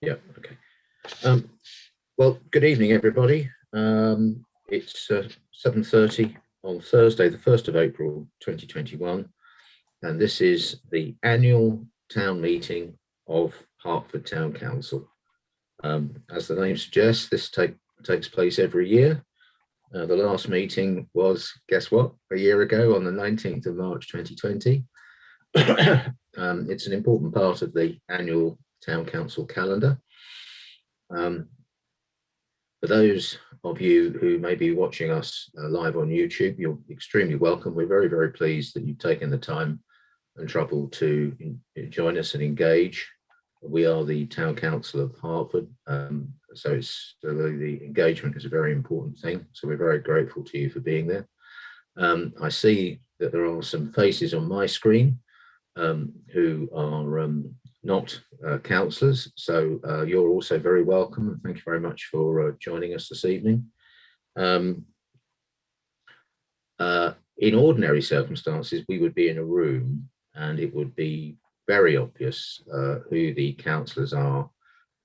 Yeah, okay. Well, good evening, everybody. It's 7:30 on Thursday, the 1st of April, 2021, and this is the annual town meeting of Hartford Town Council. As the name suggests, this takes place every year. The last meeting was, guess what, a year ago on the 19th of March, 2020. It's an important part of the annual town council calendar. For those of you who may be watching us live on YouTube, you're extremely welcome. We're very, very pleased that you've taken the time and trouble to join us and engage. We are the Town Council of Hartford, so it's the engagement is a very important thing. So we're very grateful to you for being there. I see that there are some faces on my screen who are not councillors, so you're also very welcome. Thank you very much for joining us this evening. In ordinary circumstances, we would be in a room and it would be very obvious who the councillors are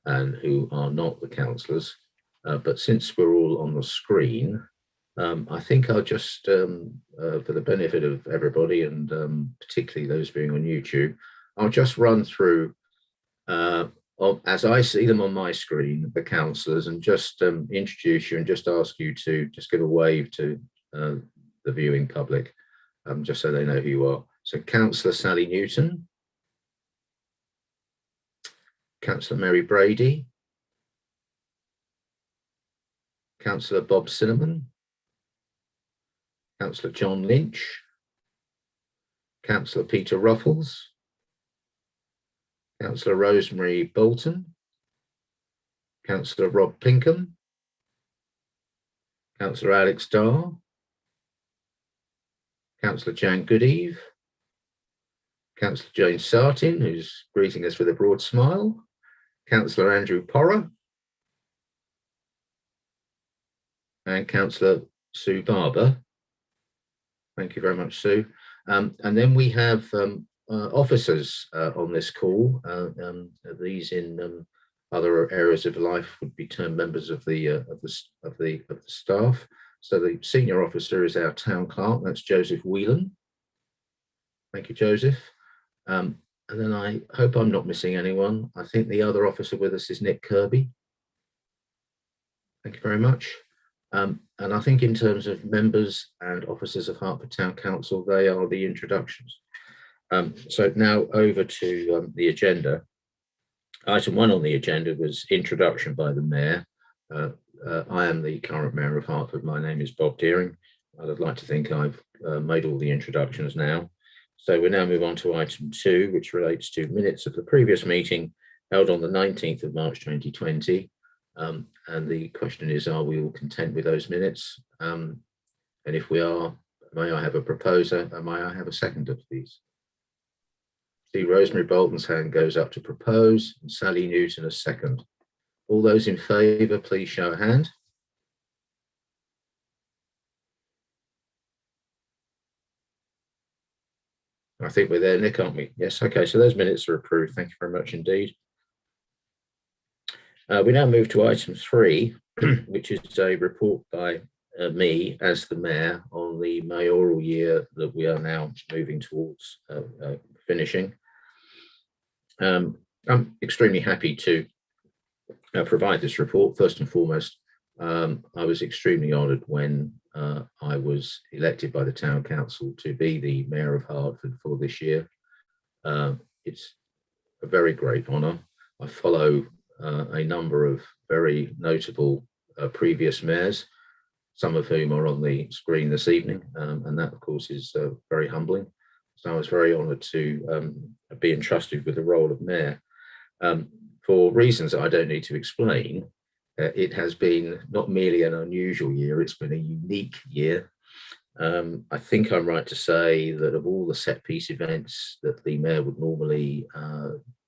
and who are not the councillors. But since we're all on the screen, I think I'll just, for the benefit of everybody and particularly those viewing on YouTube, I'll just run through, as I see them on my screen, the councillors, and just introduce you and just ask you to just give a wave to the viewing public, just so they know who you are. So Councillor Sally Newton, Councillor Mary Brady, Councillor Bob Cinnamon, Councillor John Lynch, Councillor Peter Ruffles, Councillor Rosemary Bolton, Councillor Rob Pinkham, Councillor Alex Darr, Councillor Jan Goodeve, Councillor Jane Sartin, who's greeting us with a broad smile, Councillor Andrew Porrer, and Councillor Sue Barber. Thank you very much, Sue. And then we have officers on this call. These in other areas of life would be termed members of the staff. So the senior officer is our town clerk. That's Joseph Whelan. Thank you, Joseph. And then I hope I'm not missing anyone. I think the other officer with us is Nick Kirby. Thank you very much. And I think in terms of members and officers of Hartford Town Council, they are the introductions. So now over to the agenda. Item 1 on the agenda was introduction by the Mayor. I am the current Mayor of Hartford. My name is Bob Deering. I'd like to think I've made all the introductions now. So we now move on to item 2, which relates to minutes of the previous meeting held on the 19th of March 2020. And the question is, are we all content with those minutes? And if we are, may I have a proposer and may I have a seconder, please? See, Rosemary Bolton's hand goes up to propose and Sally Newton a second. All those in favour, please show a hand. I think we're there, Nick, aren't we? Yes, okay, so those minutes are approved. Thank you very much indeed. We now move to item 3, which is a report by me as the Mayor on the mayoral year that we are now moving towards finishing. I'm extremely happy to provide this report. First and foremost, I was extremely honoured when I was elected by the Town Council to be the Mayor of Hartford for this year. It's a very great honour. I follow a number of very notable previous mayors, some of whom are on the screen this evening, and that, of course, is very humbling. So I was very honoured to be entrusted with the role of mayor. For reasons that I don't need to explain, it has been not merely an unusual year, it's been a unique year. I think I'm right to say that of all the set-piece events that the mayor would normally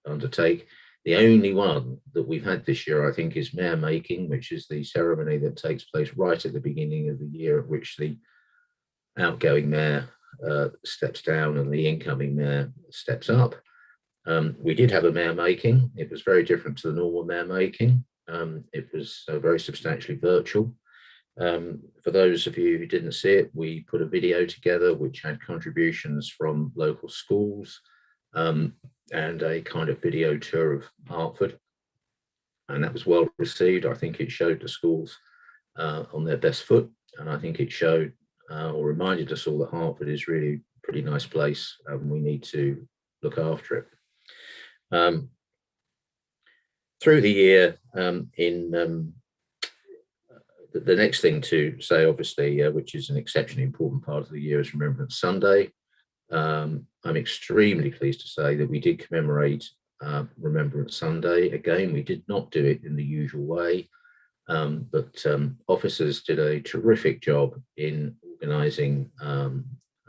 undertake, the only one that we've had this year, I think, is mayor making, which is the ceremony that takes place right at the beginning of the year, at which the outgoing mayor steps down and the incoming mayor steps up. We did have a mayor making. It was very different to the normal mayor making. It was very substantially virtual. For those of you who didn't see it, we put a video together which had contributions from local schools and a kind of video tour of Hartford. And that was well received. I think it showed the schools on their best foot. And I think it showed or reminded us all that Hartford is really a pretty nice place and we need to look after it. Through the year, the next thing to say, obviously, which is an exceptionally important part of the year, is Remembrance Sunday. I'm extremely pleased to say that we did commemorate Remembrance Sunday. Again, we did not do it in the usual way, but officers did a terrific job in organising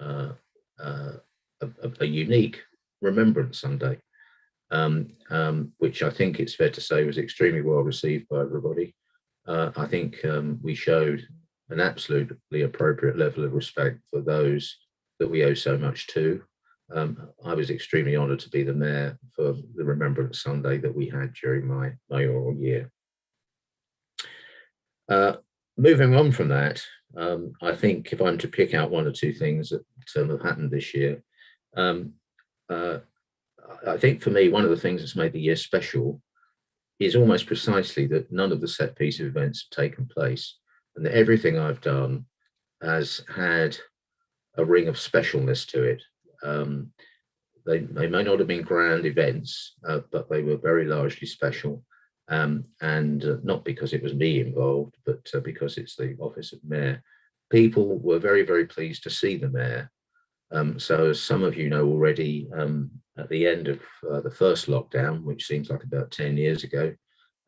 a unique Remembrance Sunday, which I think it's fair to say was extremely well received by everybody. I think we showed an absolutely appropriate level of respect for those that we owe so much to. I was extremely honoured to be the mayor for the Remembrance Sunday that we had during my mayoral year. Moving on from that, I think if I'm to pick out one or two things that have happened this year, I think for me, one of the things that's made the year special is almost precisely that none of the set piece events have taken place, and that everything I've done has had a ring of specialness to it. They may not have been grand events, but they were very largely special. And not because it was me involved, but because it's the office of mayor. People were very, very pleased to see the mayor. So as some of you know already, at the end of the first lockdown, which seems like about 10 years ago,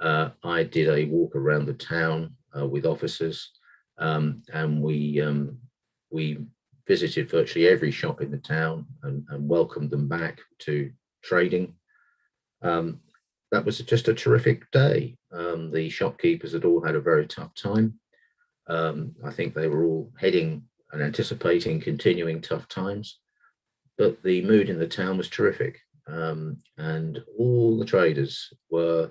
I did a walk around the town with officers, and we visited virtually every shop in the town and welcomed them back to trading. That was just a terrific day. The shopkeepers had all had a very tough time. I think they were all heading and anticipating continuing tough times, but the mood in the town was terrific. And all the traders were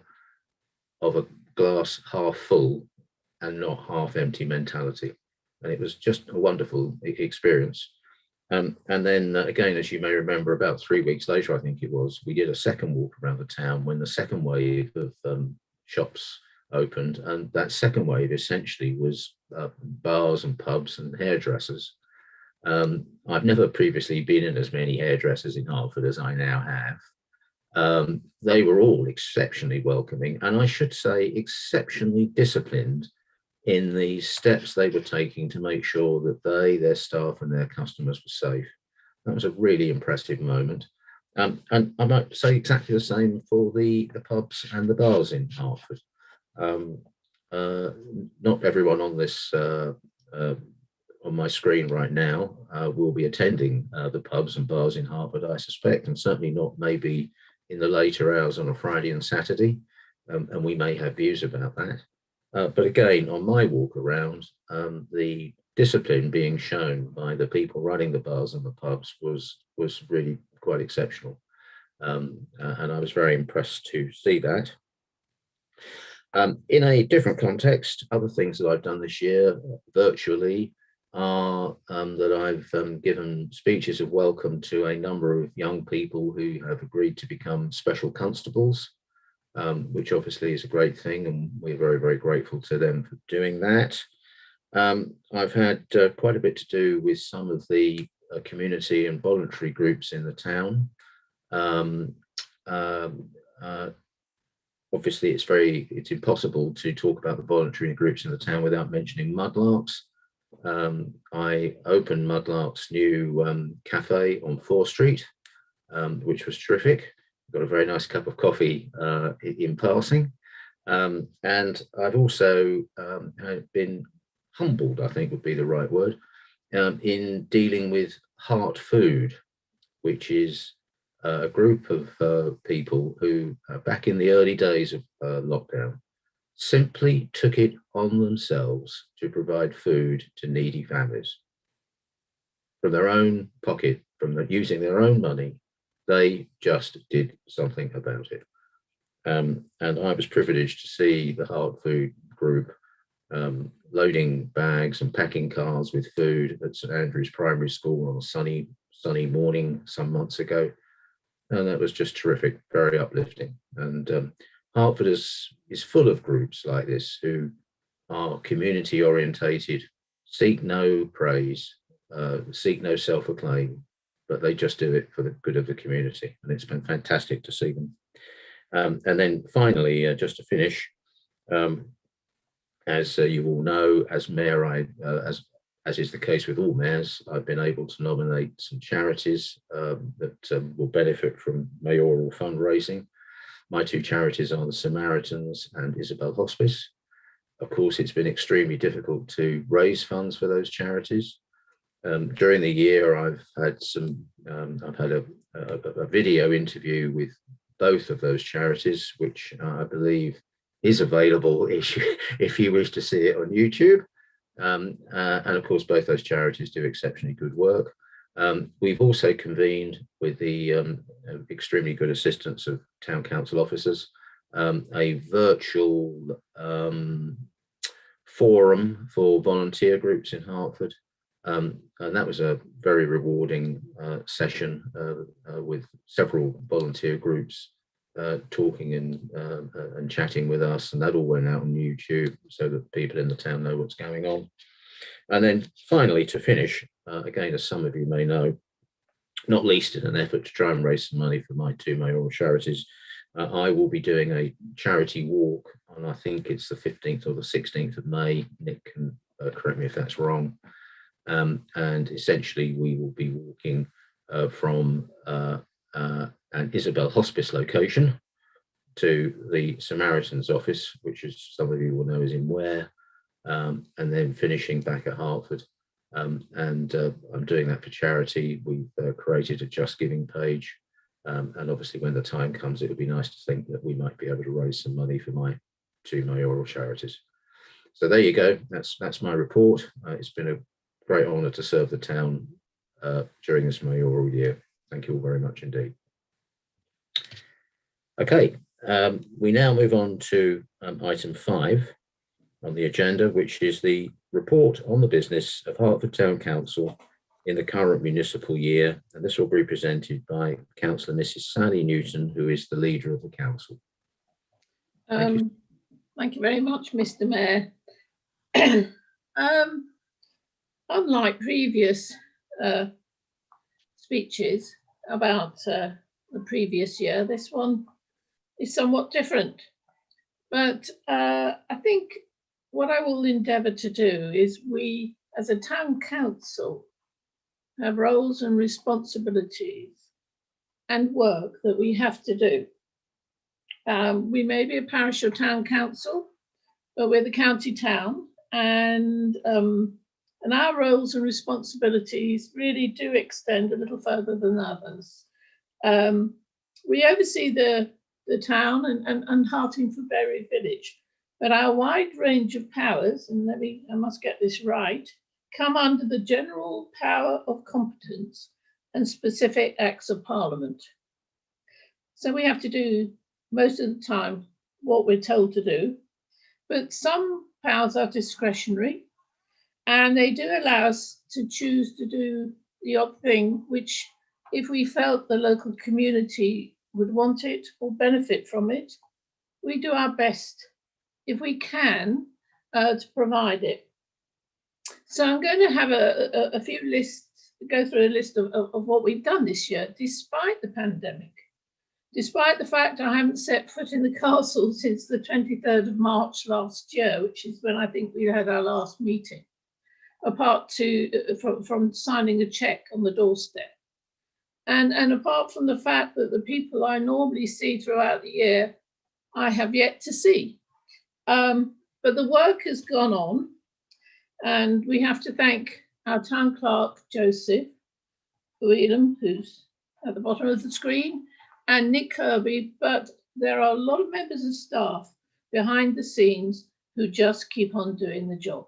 of a glass half full and not half empty mentality. And it was just a wonderful experience. And then again, as you may remember, about 3 weeks later, I think it was, we did a second walk around the town when the second wave of shops opened. And that second wave essentially was bars and pubs and hairdressers. I've never previously been in as many hairdressers in Hartford as I now have. They were all exceptionally welcoming, and I should say exceptionally disciplined in the steps they were taking to make sure that they, their staff and their customers were safe. That was a really impressive moment. And I might say exactly the same for the pubs and the bars in Hartford. Not everyone on this on my screen right now will be attending the pubs and bars in Hartford, I suspect, and certainly not maybe in the later hours on a Friday and Saturday, and we may have views about that. But again, on my walk around, the discipline being shown by the people running the bars and the pubs was really quite exceptional. And I was very impressed to see that. In a different context, other things that I've done this year virtually are that I've given speeches of welcome to a number of young people who have agreed to become special constables, which obviously is a great thing, and we're very, very grateful to them for doing that. I've had quite a bit to do with some of the community and voluntary groups in the town. Obviously, it's impossible to talk about the voluntary groups in the town without mentioning Mudlarks. I opened Mudlark's new cafe on 4th Street, which was terrific. Got a very nice cup of coffee in passing. And I've also been humbled, I think would be the right word, in dealing with Heart Food, which is a group of people who, back in the early days of lockdown, simply took it on themselves to provide food to needy families from their own pocket, using their own money, They just did something about it. And I was privileged to see the Hartford group loading bags and packing cars with food at St Andrew's Primary School on a sunny morning some months ago. And that was just terrific, very uplifting. And Hartford is full of groups like this who are community orientated, seek no praise, seek no self-acclaim, but they just do it for the good of the community. And it's been fantastic to see them. And then finally, just to finish, as you all know, as mayor, as is the case with all mayors, I've been able to nominate some charities that will benefit from mayoral fundraising. My two charities are the Samaritans and Isabel Hospice. Of course, it's been extremely difficult to raise funds for those charities. During the year, I've had a video interview with both of those charities, which I believe is available if you wish to see it on YouTube. And of course, both those charities do exceptionally good work. We've also convened, with the extremely good assistance of town council officers, a virtual forum for volunteer groups in Hartford. And that was a very rewarding session with several volunteer groups talking and chatting with us, and that all went out on YouTube so that people in the town know what's going on. And then finally, to finish, again, as some of you may know, not least in an effort to try and raise some money for my two mayoral charities, I will be doing a charity walk on, I think it's the 15th or the 16th of May. Nick can correct me if that's wrong. And essentially we will be walking from an Isabel Hospice location to the Samaritans office, which, as some of you will know, is in Ware, and then finishing back at Hartford. And I'm doing that for charity. We've created a Just Giving page. And obviously when the time comes, it would be nice to think that we might be able to raise some money for my two mayoral charities. So there you go. That's my report. It's been a great honour to serve the town during this mayoral year. Thank you all very much indeed. Okay, we now move on to item 5 on the agenda, which is the report on the business of Hartford Town Council in the current municipal year. And this will be presented by Councillor Mrs. Sally Newton, who is the leader of the council. Thank you very much, Mr. Mayor. Unlike previous speeches about the previous year, this one is somewhat different. But I think what I will endeavour to do is, we as a town council have roles and responsibilities and work that we have to do. We may be a parish or town council, but we're the county town, and our roles and responsibilities really do extend a little further than others. We oversee the town and Hartingford-Berry Village, but our wide range of powers, and I must get this right, come under the general power of competence and specific acts of Parliament. So we have to do most of the time what we're told to do, but some powers are discretionary, and they do allow us to choose to do the odd thing, which, if we felt the local community would want it or benefit from it, we do our best, if we can, to provide it. So I'm going to have a few lists, go through a list of what we've done this year, despite the pandemic, despite the fact I haven't set foot in the castle since the 23rd of March last year, which is when I think we had our last meeting, apart from signing a cheque on the doorstep. And apart from the fact that the people I normally see throughout the year, I have yet to see. But the work has gone on, and we have to thank our town clerk, Joseph Whelan, who's at the bottom of the screen, and Nick Kirby, but there are a lot of members of staff behind the scenes who just keep on doing the job.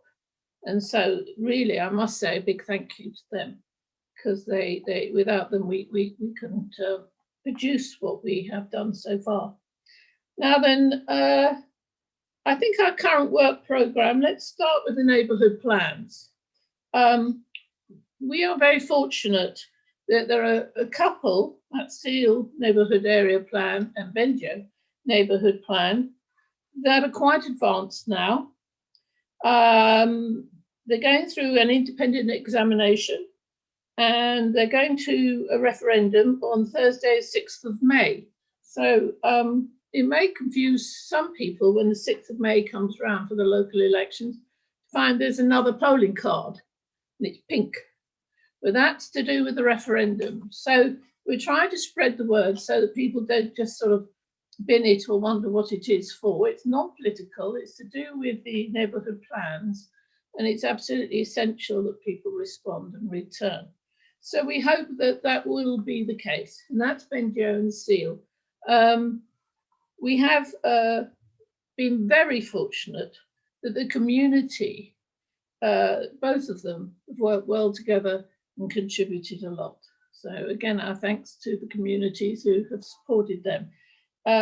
And so really, I must say a big thank you to them, because they without them, we couldn't produce what we have done so far. Now then, I think our current work programme, let's start with the neighbourhood plans. We are very fortunate that there are a couple, that Seal Neighbourhood Area Plan and Benjo Neighbourhood Plan, that are quite advanced now. They're going through an independent examination, and they're going to a referendum on Thursday, 6th of May. So it may confuse some people when the 6th of May comes around for the local elections, to find there's another polling card, and it's pink. But that's to do with the referendum. So we're trying to spread the word so that people don't just sort of bin it or wonder what it is for. It's non-political, it's to do with the neighbourhood plans, and it's absolutely essential that people respond and return. So we hope that that will be the case, and that's Benjo and Seal. We have been very fortunate that the community, both of them, have worked well together and contributed a lot. So again, our thanks to the communities who have supported them.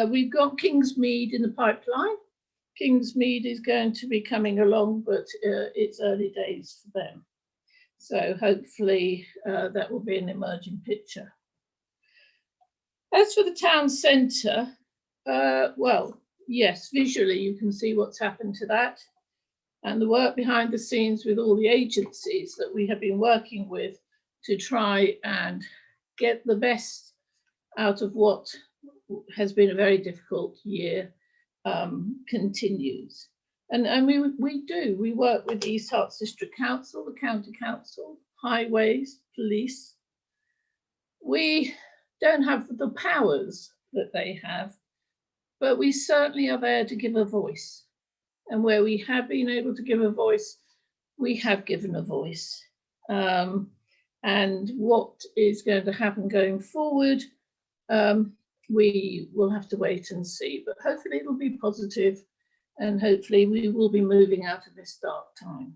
We've got Kingsmead in the pipeline. Kingsmead is going to be coming along, but it's early days for them. So hopefully that will be an emerging picture. As for the town centre, well, yes, visually you can see what's happened to that, and the work behind the scenes with all the agencies that we have been working with to try and get the best out of what has been a very difficult year continues. And we work with the East Herts District Council, the County Council, Highways, Police. We don't have the powers that they have, but we certainly are there to give a voice. And where we have been able to give a voice, we have given a voice. And what is going to happen going forward, we will have to wait and see. But hopefully it'll be positive, and hopefully we will be moving out of this dark time.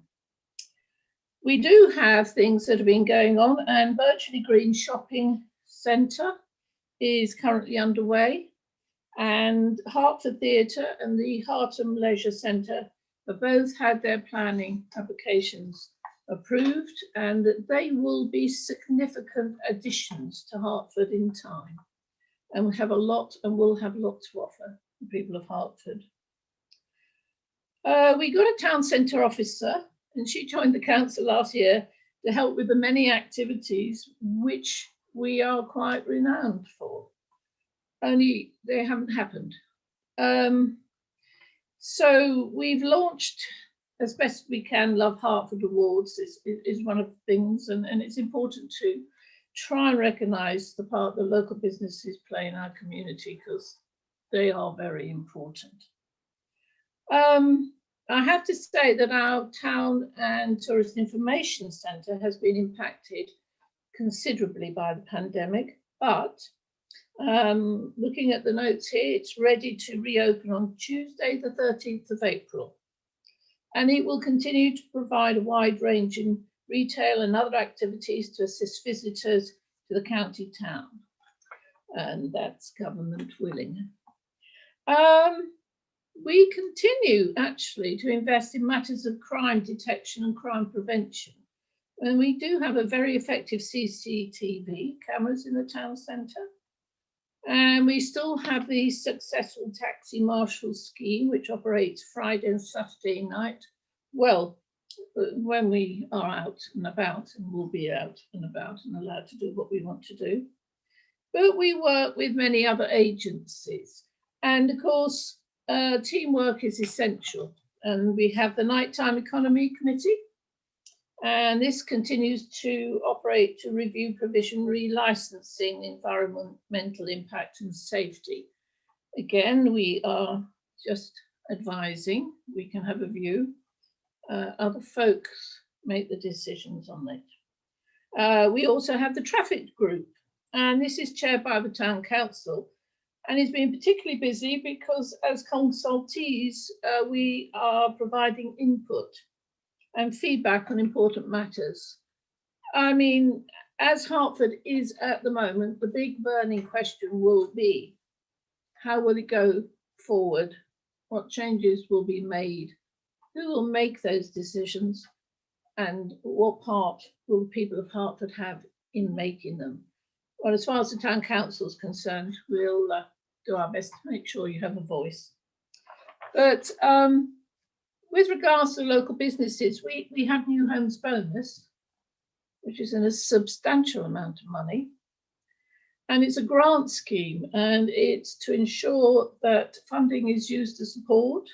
We do have things that have been going on, and Birchley Green Shopping Centre is currently underway, and Hartford Theatre and the Hartham Leisure Centre have both had their planning applications approved, and that they will be significant additions to Hartford in time. And we have a lot, and will have a lot to offer the people of Hartford. We got a town centre officer, and she joined the council last year to help with the many activities which we are quite renowned for. Only they haven't happened. So we've launched, as best we can, Love Hartford Awards is one of the things, and it's important to try and recognise the part the local businesses play in our community, because they are very important. I have to say that our Town and Tourist Information Centre has been impacted considerably by the pandemic, but looking at the notes here, it's ready to reopen on Tuesday, the 13th of April. And it will continue to provide a wide-ranging retail and other activities to assist visitors to the county town. And that's government willing. We continue actually to invest in matters of crime detection and crime prevention. And we do have a very effective CCTV cameras in the town centre. And we still have the successful taxi marshal scheme, which operates Friday and Saturday night. Well, when we are out and about, and we'll be out and about and allowed to do what we want to do. But we work with many other agencies. And of course, teamwork is essential. And we have the Nighttime Economy Committee. And this continues to operate to review provision relicensing, environmental impact and safety. Again, we are just advising, we can have a view. Other folks make the decisions on it. We also have the traffic group, and this is chaired by the town council, and it's been particularly busy because as consultees, we are providing input and feedback on important matters. I mean, as Hartford is at the moment, the big burning question will be, how will it go forward? What changes will be made? Who will make those decisions? And what part will the people of Hartford have in making them? Well, as far as the town council is concerned, we'll do our best to make sure you have a voice. But with regards to local businesses, we have New Homes Bonus, which is in a substantial amount of money. And it's a grant scheme, and it's to ensure that funding is used to support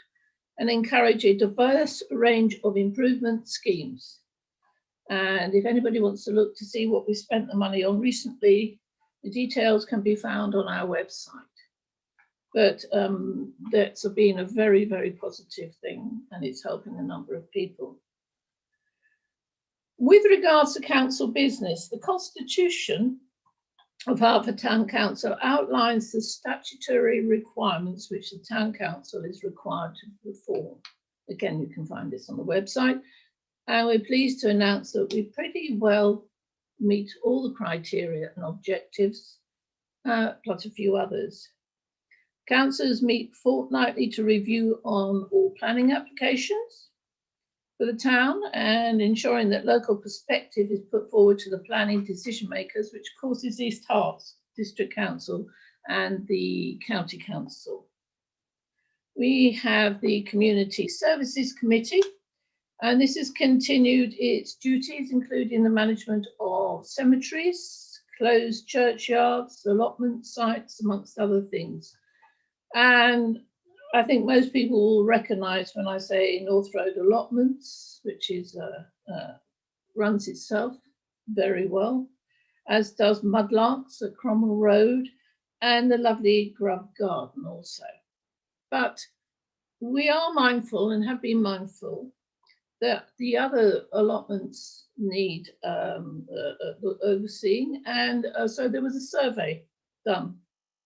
and encourage a diverse range of improvement schemes. And if anybody wants to look to see what we spent the money on recently, the details can be found on our website. But that's been a very, very positive thing, and it's helping a number of people. With regards to council business, the Constitution of Hartford Town Council outlines the statutory requirements which the Town Council is required to perform. Again, you can find this on the website. And we're pleased to announce that we pretty well meet all the criteria and objectives, plus a few others. Councillors meet fortnightly to review on all planning applications for the town and ensuring that local perspective is put forward to the planning decision makers, which of course is East Herts District Council and the County Council. We have the Community Services Committee, and this has continued its duties, including the management of cemeteries, closed churchyards, allotment sites, amongst other things. And I think most people will recognise when I say North Road Allotments, which is runs itself very well, as does Mudlarks at Cromwell Road and the lovely Grub Garden also. But we are mindful and have been mindful that the other allotments need overseeing, and so there was a survey done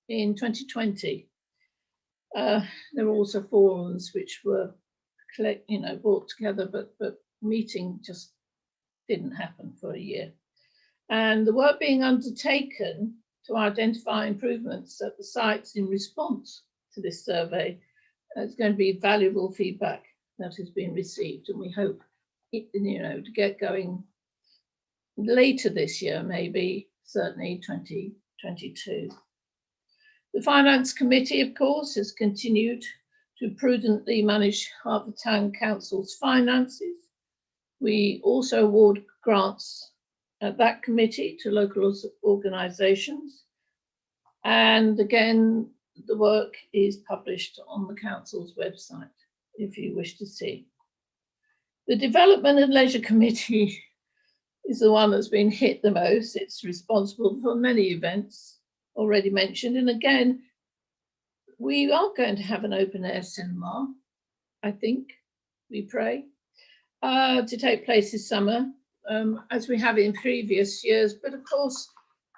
in 2020. There were also forums which were brought together, but meeting just didn't happen for a year. And the work being undertaken to identify improvements at the sites in response to this survey is going to be valuable feedback that has been received, and we hope to get going later this year, maybe certainly 2022. The Finance Committee, of course, has continued to prudently manage Hartford Town Council's finances. We also award grants at that committee to local organisations. And again, the work is published on the council's website if you wish to see. The Development and Leisure Committee is the one that's been hit the most. It's responsible for many events already mentioned. And again, we are going to have an open air cinema, I think, we pray, to take place this summer, as we have in previous years. But of course,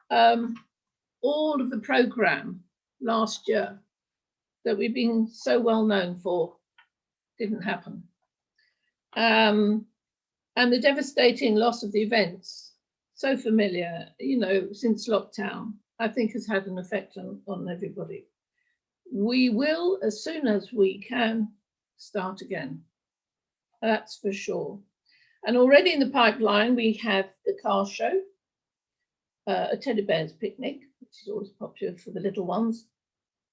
all of the programme last year that we've been so well known for didn't happen. And the devastating loss of the events, so familiar, since lockdown, I think has had an effect on everybody. We will, as soon as we can, start again. That's for sure. And already in the pipeline, we have the car show, a teddy bear's picnic, which is always popular for the little ones,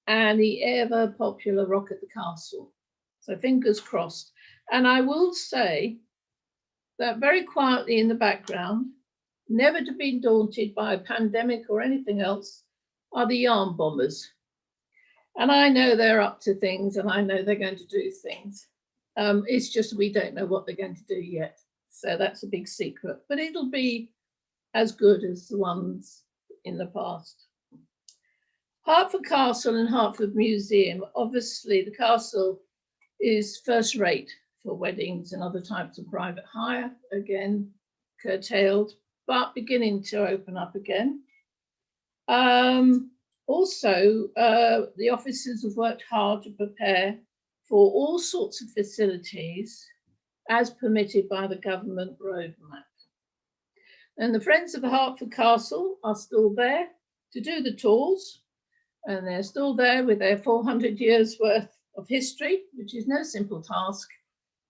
and the ever popular Rock at the Castle. So fingers crossed. And I will say that very quietly in the background, never to be daunted by a pandemic or anything else, are the yarn bombers. And I know they're up to things, and I know they're going to do things. It's just we don't know what they're going to do yet. So that's a big secret, but it'll be as good as the ones in the past. Hartford Castle and Hartford Museum. Obviously, the castle is first rate for weddings and other types of private hire, again, curtailed, but beginning to open up again. Also, the officers have worked hard to prepare for all sorts of facilities as permitted by the government roadmap. And the Friends of the Hartford Castle are still there to do the tours, and they're still there with their 400 years worth of history, which is no simple task,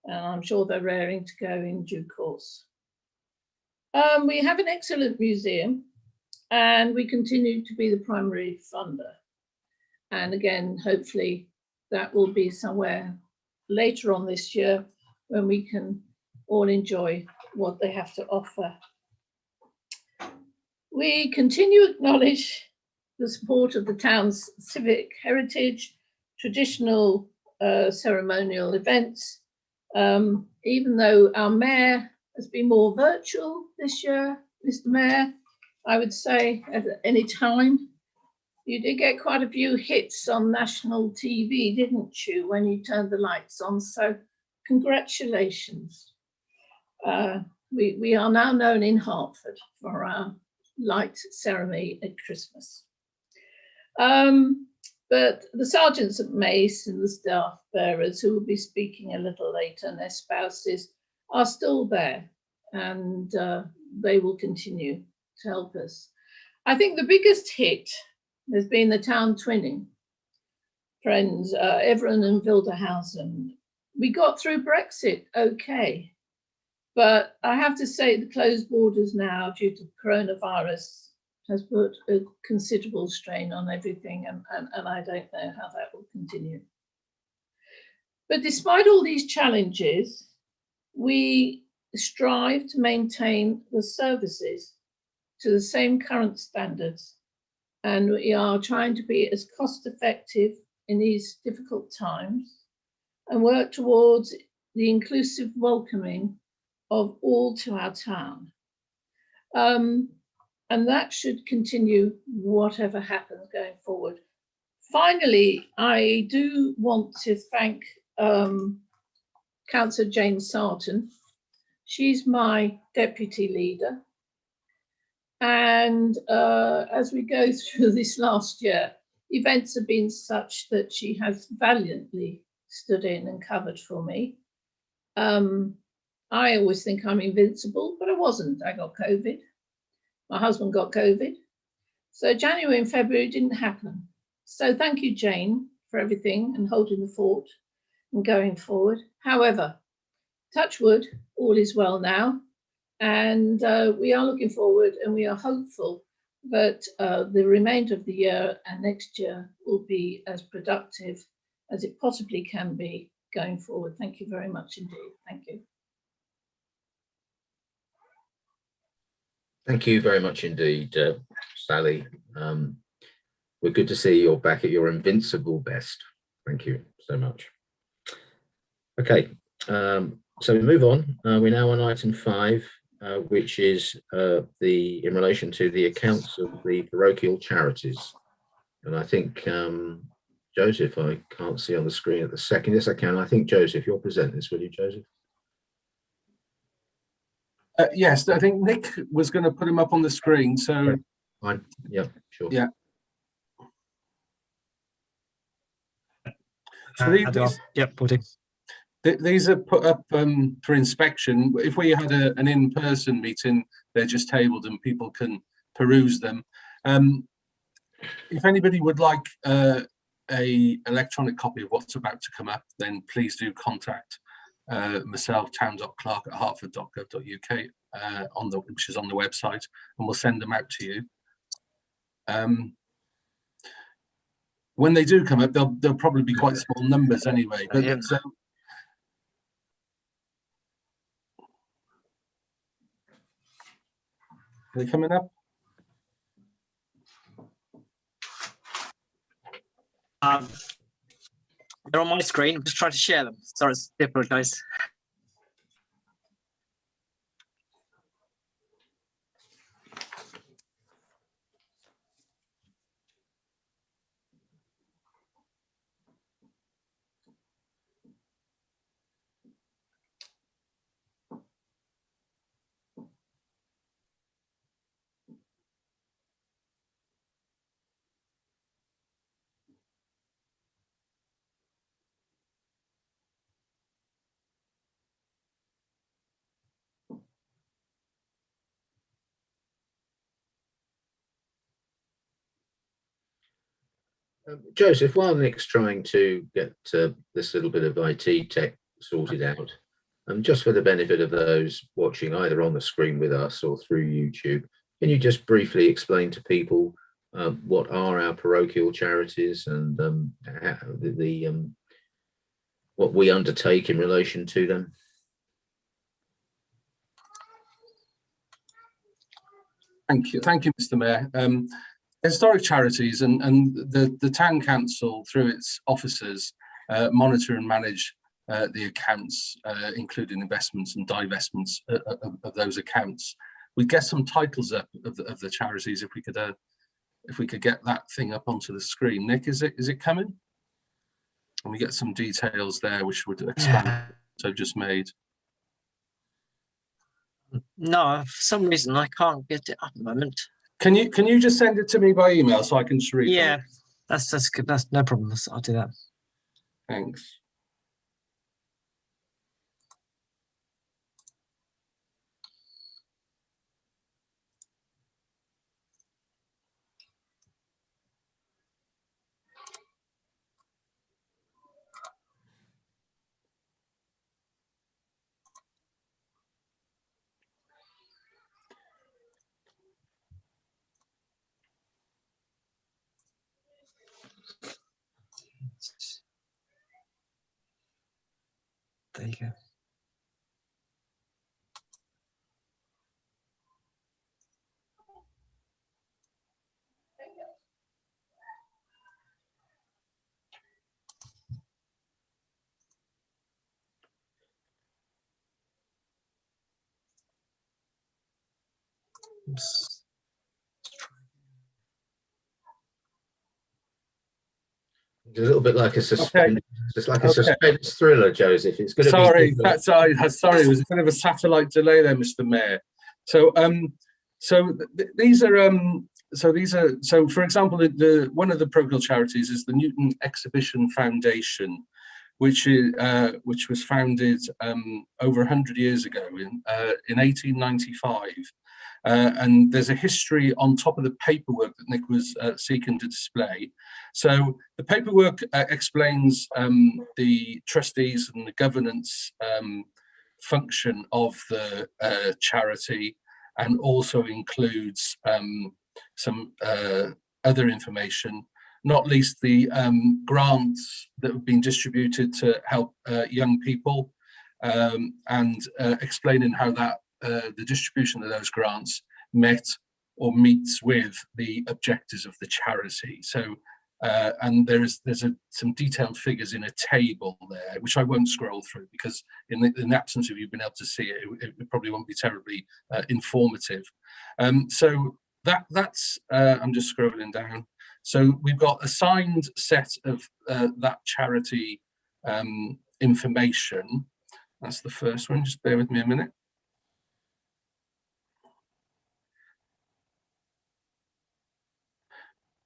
and I'm sure they're raring to go in due course. We have an excellent museum, and we continue to be the primary funder. And again, hopefully that will be somewhere later on this year when we can all enjoy what they have to offer. We continue to acknowledge the support of the town's civic heritage, traditional ceremonial events, even though our mayor has been more virtual this year, Mr. Mayor, I would say at any time. You did get quite a few hits on national TV, didn't you, when you turned the lights on? So congratulations. We are now known in Hartford for our light ceremony at Christmas. But the sergeants at Mace and the staff bearers, who will be speaking a little later, and their spouses are still there, and they will continue to help us. I think the biggest hit has been the town twinning. Friends, Everton and Wilderhausen. We got through Brexit okay, but I have to say the closed borders now due to coronavirus has put a considerable strain on everything, and I don't know how that will continue. But despite all these challenges, we strive to maintain the services to the same current standards, and we are trying to be as cost effective in these difficult times and work towards the inclusive welcoming of all to our town. And that should continue whatever happens going forward. Finally, I do want to thank Councillor Jane Sarton. She's my deputy leader. And as we go through this last year, events have been such that she has valiantly stood in and covered for me. I always think I'm invincible, but I wasn't. I got COVID. My husband got COVID. So January and February didn't happen. So thank you, Jane, for everything and holding the fort and going forward. However, touch wood, all is well now. And we are looking forward, and we are hopeful that the remainder of the year and next year will be as productive as it possibly can be going forward. Thank you very much indeed. Thank you. Thank you very much indeed, Sally. We're good to see you're back at your invincible best. Thank you so much. Okay, so we move on. We're now on item 5, which is in relation to the accounts of the parochial charities. And I think, Joseph, I can't see on the screen at the second. Yes, I can. I think, Joseph, you'll present this, will you, Joseph? Yes, I think Nick was going to put him up on the screen. So, okay. Fine. Yeah, sure. Yeah. So these are put up for inspection. If we had an in-person meeting, they're just tabled and people can peruse them. If anybody would like a electronic copy of what's about to come up, then please do contact myself, town.clark@hartford.gov.uk, which is on the website, and we'll send them out to you. When they do come up, they'll probably be quite small numbers anyway. But are they coming up? They're on my screen. I'm just trying to share them. Sorry, it's difficult, guys. Joseph, while Nick's trying to get this little bit of IT tech sorted out, just for the benefit of those watching either on the screen with us or through YouTube, can you just briefly explain to people what are our parochial charities and what we undertake in relation to them? Thank you, Mr. Mayor. Historic charities and the town council, through its officers, monitor and manage the accounts, including investments and divestments of those accounts. We get some titles up of the charities if we could get that thing up onto the screen. Nick, is it coming? And we get some details there which would expand what I've just made. No, for some reason I can't get it up at the moment. Can you just send it to me by email so I can just read it? Yeah, that's good. That's no problem. I'll do that. Thanks. There you go. Oops. It's a little bit like a suspense. It's like a suspense thriller, Joseph. It's going to Sorry, be. sorry. It was a bit of a satellite delay there, Mr. Mayor. So, these are for example, one of the parochial charities is the Newton Exhibition Foundation, which was founded over 100 years ago in 1895. And there's a history on top of the paperwork that Nick was seeking to display. So the paperwork explains the trustees and the governance function of the charity, and also includes some other information, not least the grants that have been distributed to help young people, and explaining how that the distribution of those grants met or meets with the objectives of the charity. So, and there's some detailed figures in a table there, which I won't scroll through because in the absence of you being able to see it, it probably won't be terribly informative. So that's I'm just scrolling down. So we've got a signed set of that charity information. That's the first one. Just bear with me a minute.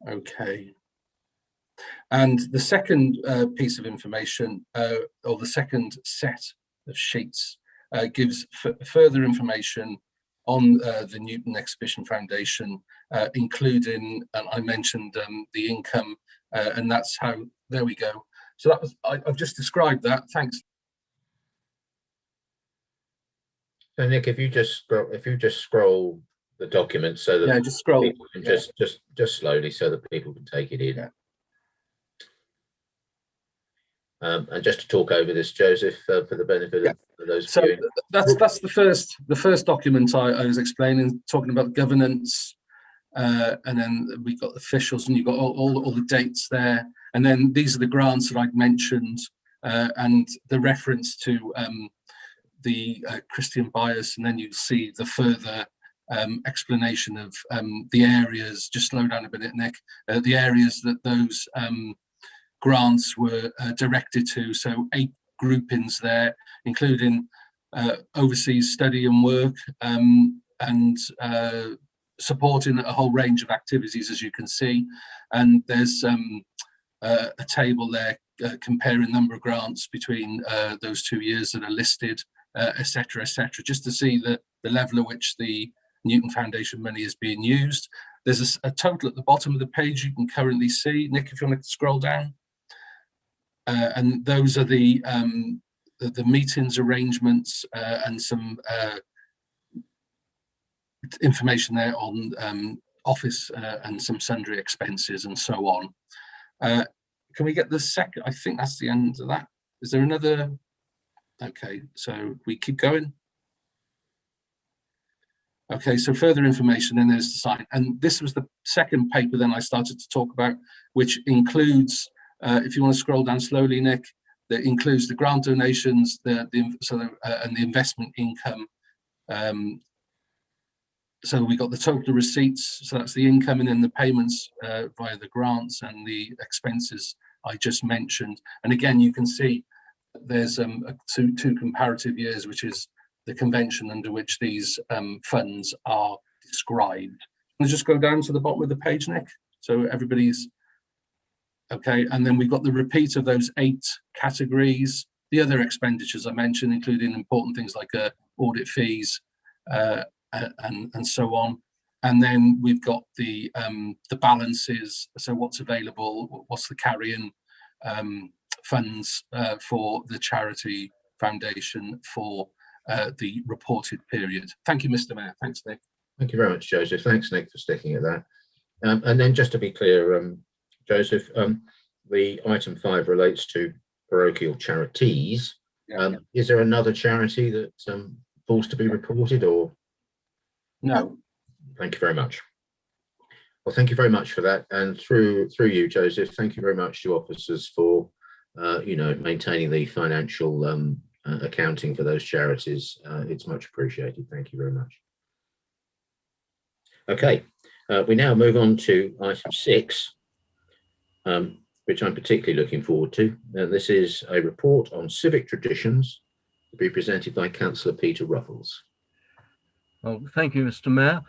Okay. And the second piece of information, or the second set of sheets, gives further information on the Newton Exhibition Foundation, including, and I mentioned the income, and that's how, there we go. So that was, I've just described that. Thanks. So Nick, if you just scroll the document so that just scroll, just slowly so that people can take it in. Yeah. And just to talk over this, Joseph, for the benefit of those so viewing. That's the first document I was explaining, talking about governance, and then we got officials, and you've got all the dates there, and then these are the grants that I'd mentioned, and the reference to the Christian bias, and then you see the further explanation of the areas. Just slow down a minute, Nick. The areas that those grants were directed to. So 8 groupings there, including overseas study and work, and supporting a whole range of activities, as you can see. And there's a table there comparing number of grants between those 2 years that are listed, etc., etc., just to see the level at which the Newton Foundation money is being used. There's a total at the bottom of the page you can currently see. Nick, if you want to scroll down. And those are the meetings arrangements and some information there on office and some sundry expenses and so on. Can we get the second? I think that's the end of that. Is there another? Okay, so we keep going. Okay, so further information, and there's the sign. And this was the second paper then I started to talk about, which includes, if you want to scroll down slowly, Nick, that includes the grant donations, and the investment income. So we got the total receipts, so that's the income, and then the payments via the grants and the expenses I just mentioned. And again, you can see there's two comparative years, which is the convention under which these funds are described. Let's just go down to the bottom of the page, Nick, so everybody's okay. And then we've got the repeat of those 8 categories, the other expenditures I mentioned, including important things like audit fees and so on. And then we've got the balances, so what's available, what's the carry-in funds for the charity foundation for the reported period. Thank you, Mr. Mayor. Thanks, Nick. Thank you very much, Joseph. Thanks, Nick, for sticking at that. And then just to be clear, Joseph, the item 5 relates to parochial charities. Yeah. Is there another charity that falls to be reported, or? No. Thank you very much. Well, thank you very much for that. And through you, Joseph, thank you very much to officers for, maintaining the financial accounting for those charities. It's much appreciated. Thank you very much. Okay, we now move on to item 6, which I'm particularly looking forward to. This is a report on civic traditions to be presented by Councillor Peter Ruffles. Well, thank you, Mr. Mayor.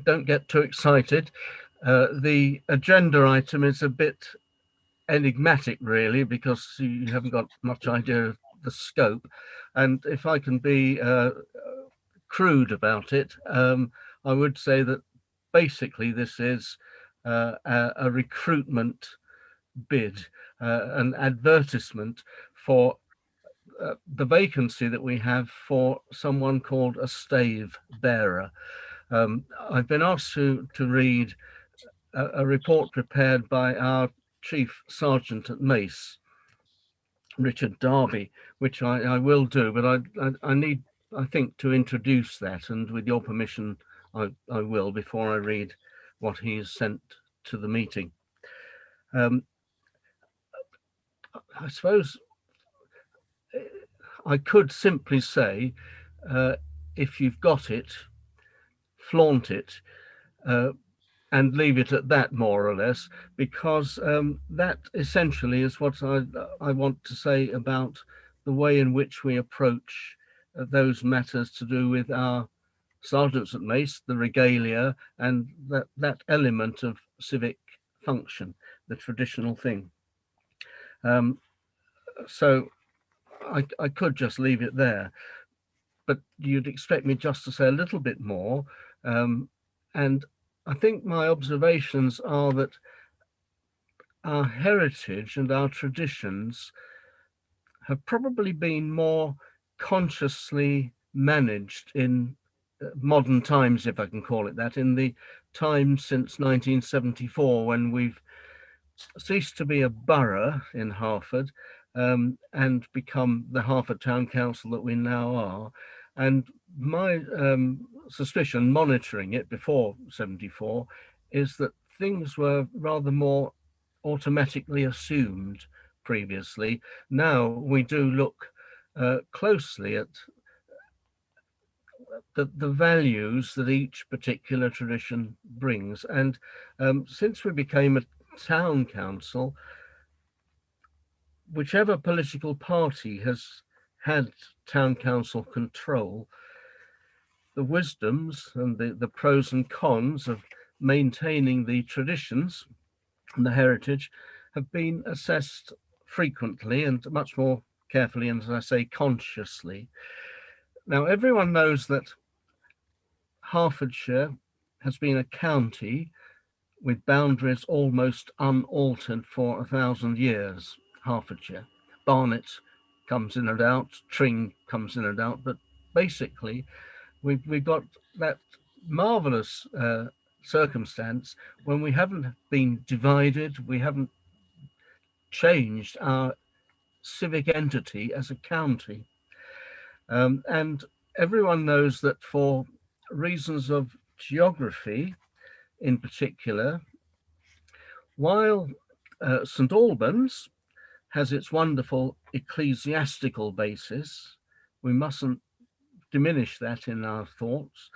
Don't get too excited. The agenda item is a bit enigmatic, really, because you haven't got much idea of the scope. And if I can be crude about it, I would say that basically this is a recruitment bid, an advertisement for the vacancy that we have for someone called a stave bearer. I've been asked to read a report prepared by our Chief Sergeant at Mace, Richard Darby, which I will do, but I need, I think, to introduce that, and with your permission, I will, before I read what he's sent to the meeting. I suppose I could simply say, if you've got it, flaunt it, and leave it at that, more or less, because that essentially is what I want to say about the way in which we approach those matters to do with our sergeants at Mace, the regalia, and that element of civic function, the traditional thing. So I could just leave it there, but you'd expect me just to say a little bit more. And I think my observations are that our heritage and our traditions have probably been more consciously managed in modern times, if I can call it that, in the time since 1974, when we've ceased to be a borough in Hartford and become the Hartford Town Council that we now are. And my suspicion, monitoring it before 74, is that things were rather more automatically assumed previously. Now we do look closely at the values that each particular tradition brings. And since we became a town council, whichever political party has had town council control, the wisdoms and the pros and cons of maintaining the traditions and the heritage have been assessed frequently and much more carefully, and, as I say, consciously. Now, everyone knows that Hertfordshire has been a county with boundaries almost unaltered for 1,000 years, Hertfordshire. Barnet comes in and out, Tring comes in and out, but basically we've got that marvelous circumstance when we haven't been divided, we haven't changed our civic entity as a county. And everyone knows that for reasons of geography in particular, while St Albans has its wonderful ecclesiastical basis, we mustn't diminish that in our thoughts.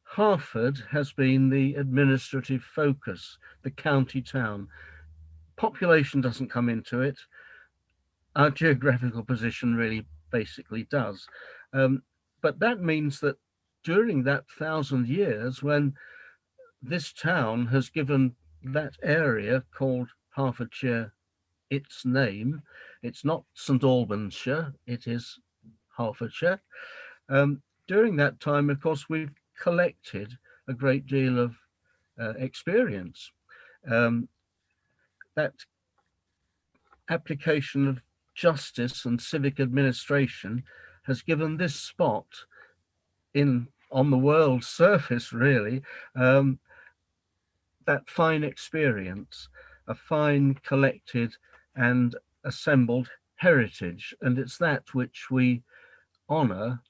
Hartford has been the administrative focus, the county town. Population doesn't come into it. Our geographical position really basically does. But that means that during that 1,000 years, when this town has given that area called Hertfordshire its name, it's not St Albanshire, it is Hertfordshire. During that time, of course, we've collected a great deal of experience. That application of justice and civic administration has given this spot on the world's surface, really, that fine experience, a fine collected and assembled heritage. And it's that which we honour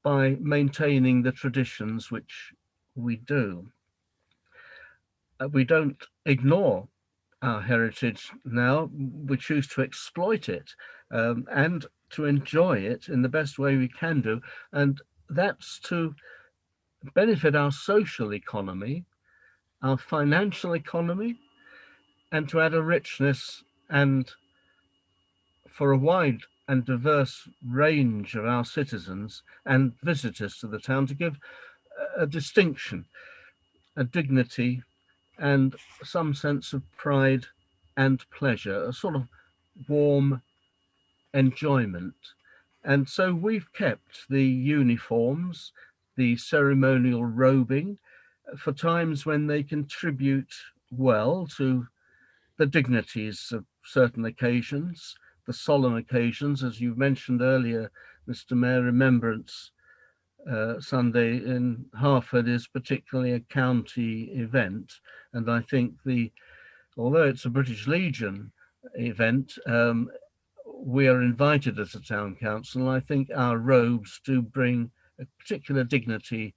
by maintaining the traditions which we do. We don't ignore our heritage now, we choose to exploit it and to enjoy it in the best way we can do. And that's to benefit our social economy, our financial economy, and to add a richness and for a wide and diverse range of our citizens and visitors to the town, to give a distinction, a dignity, and some sense of pride and pleasure, a sort of warm enjoyment. And so we've kept the uniforms, the ceremonial robing, for times when they contribute well to the dignities of certain occasions, the solemn occasions, as you mentioned earlier, Mr. Mayor. Remembrance Sunday in Hartford is particularly a county event, and I think although it's a British Legion event, we are invited as a town council. I think our robes do bring a particular dignity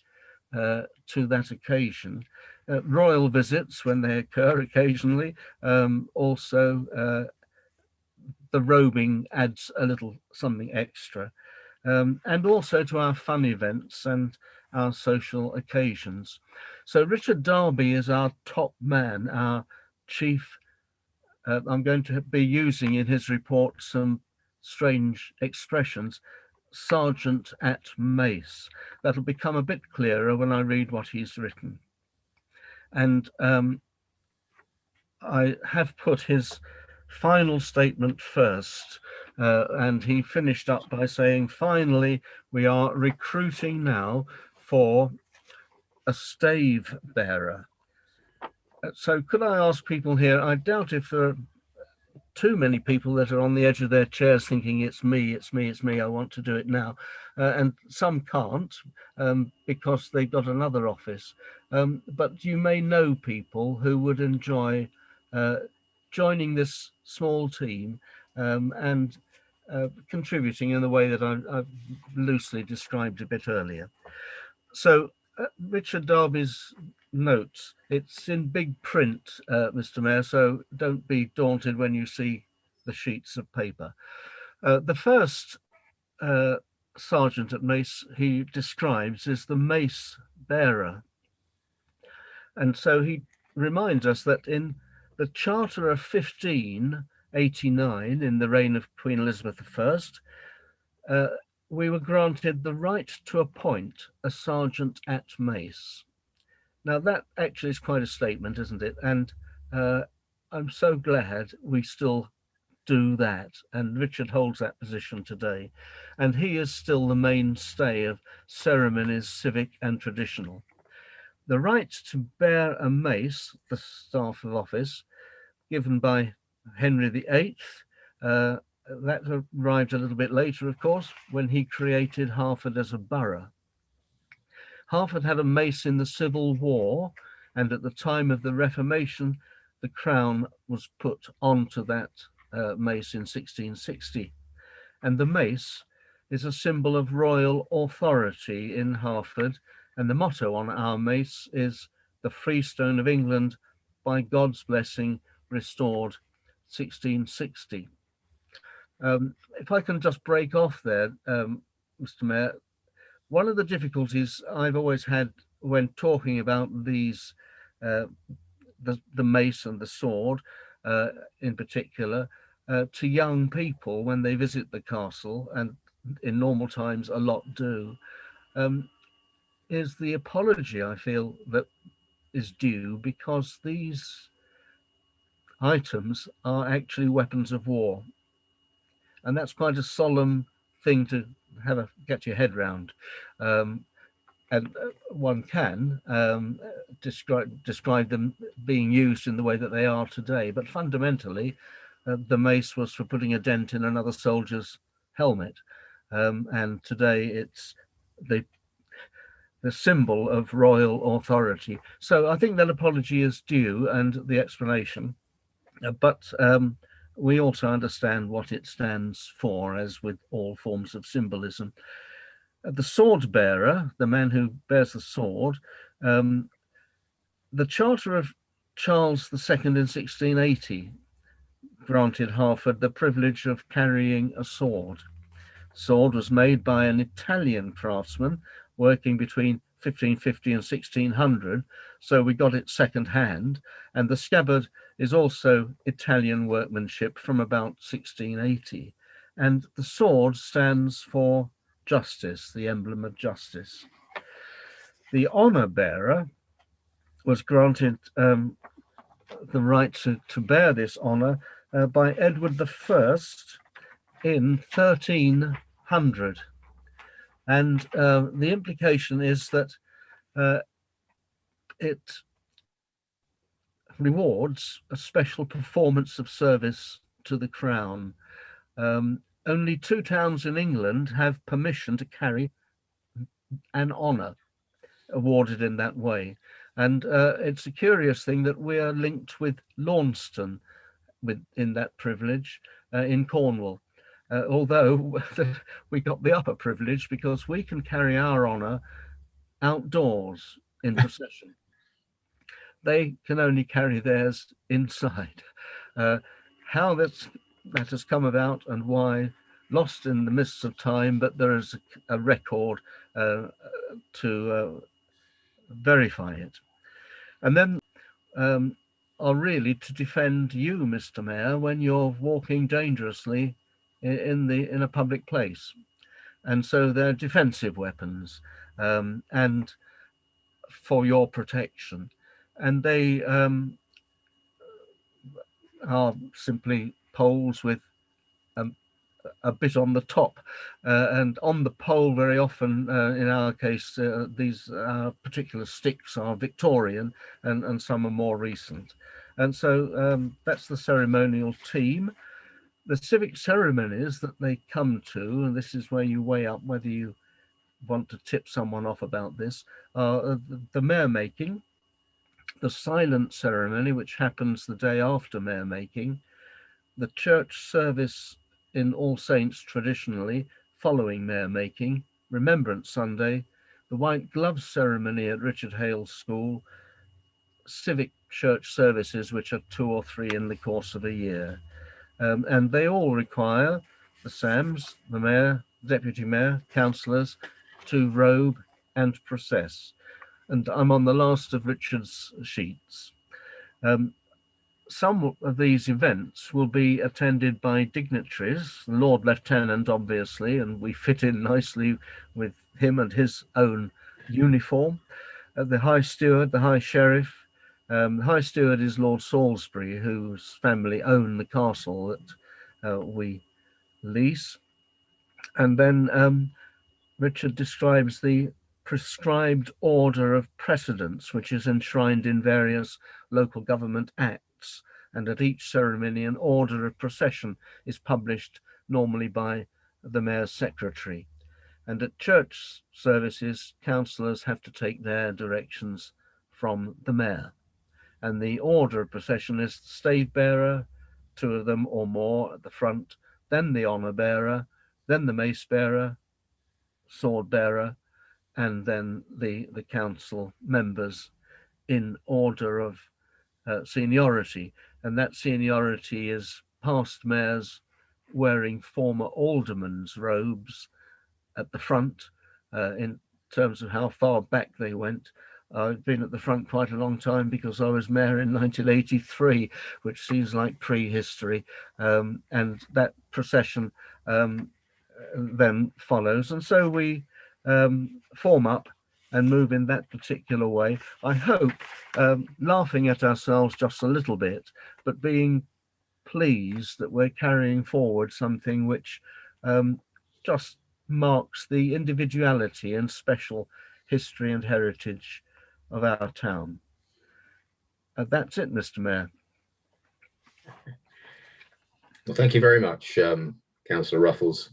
to that occasion. Royal visits, when they occur occasionally, also the robing adds a little something extra. And also to our fun events and our social occasions. So Richard Darby is our top man, our chief. I'm going to be using in his report some strange expressions, Sergeant at Mace. That'll become a bit clearer when I read what he's written. And I have put his final statement first, and he finished up by saying, finally, we are recruiting now for a stave bearer. So could I ask people here, I doubt if there are too many people that are on the edge of their chairs thinking it's me, I want to do it now. And some can't because they've got another office. But you may know people who would enjoy joining this small team and contributing in the way that I've loosely described a bit earlier. So Richard Darby's notes, it's in big print, Mr. Mayor, so don't be daunted when you see the sheets of paper. The first sergeant at Mace he describes is the mace bearer. And so he reminds us that in the Charter of 1589, in the reign of Queen Elizabeth I, we were granted the right to appoint a sergeant at Mace. Now that actually is quite a statement, isn't it? And I'm so glad we still do that. And Richard holds that position today. And he is still the mainstay of ceremonies, civic and traditional. The right to bear a mace, the staff of office, given by Henry VIII, that arrived a little bit later, of course, when he created Hartford as a borough. Hartford had a mace in the Civil War, and at the time of the Reformation, the crown was put onto that mace in 1660. And the mace is a symbol of royal authority in Hartford, and the motto on our mace is "The Freestone of England, by God's blessing, restored 1660." If I can just break off there, Mr. Mayor, one of the difficulties I've always had when talking about these, the mace and the sword in particular, to young people when they visit the castle, and in normal times a lot do, is the apology I feel that is due, because these items are actually weapons of war. And that's quite a solemn thing to get your head round. And one can describe them being used in the way that they are today. But fundamentally, the mace was for putting a dent in another soldier's helmet. And today it's the symbol of royal authority. So I think that apology is due, and the explanation. But we also understand what it stands for, as with all forms of symbolism. The sword bearer, the man who bears the sword, the Charter of Charles II in 1680 granted Hartford the privilege of carrying a sword. Sword was made by an Italian craftsman working between 1550 and 1600, so we got it second hand, and the scabbard is also Italian workmanship from about 1680, and the sword stands for justice, the emblem of justice. The honor bearer was granted the right to bear this honor by Edward I in 1300. And the implication is that it rewards a special performance of service to the crown. Only 2 towns in England have permission to carry an honour awarded in that way. And it's a curious thing that we are linked with Launceston in that privilege in Cornwall. Although we got the upper privilege because we can carry our honour outdoors in procession. They can only carry theirs inside. How that has come about and why, lost in the mists of time, but there is a record to verify it. And then are really to defend you, Mr. Mayor, when you're walking dangerously in a public place. And so they're defensive weapons and for your protection. And they are simply poles with a bit on the top, and on the pole very often, in our case, these particular sticks are Victorian and some are more recent. And so that's the ceremonial team. The civic ceremonies that they come to, and this is where you weigh up whether you want to tip someone off about this, are the mayor making, the silent ceremony, which happens the day after mayor making, the church service in All Saints traditionally following mayor making, Remembrance Sunday, the white glove ceremony at Richard Hale's school, civic church services, which are 2 or 3 in the course of a year. And they all require the SAMs, the mayor, deputy mayor, councillors, to robe and process. And I'm on the last of Richard's sheets. Some of these events will be attended by dignitaries, the Lord Lieutenant, obviously, and we fit in nicely with him and his own uniform. The High Steward, the High Sheriff. The High Steward is Lord Salisbury, whose family own the castle that we lease. And then Richard describes the prescribed order of precedence, which is enshrined in various local government acts. And at each ceremony, an order of procession is published, normally by the mayor's secretary. And at church services, councillors have to take their directions from the mayor. And the order of procession is the stave bearer, 2 of them or more at the front, then the honour bearer, then the mace bearer, sword bearer, and then the council members in order of seniority. And that seniority is past mayors wearing former aldermen's robes at the front, in terms of how far back they went. I've been at the front quite a long time because I was mayor in 1983, which seems like prehistory, and that procession then follows. And so we form up and move in that particular way. I hope laughing at ourselves just a little bit, but being pleased that we're carrying forward something which just marks the individuality and special history and heritage of our town. That's it, Mr. Mayor. Well, thank you very much, Councillor Ruffles.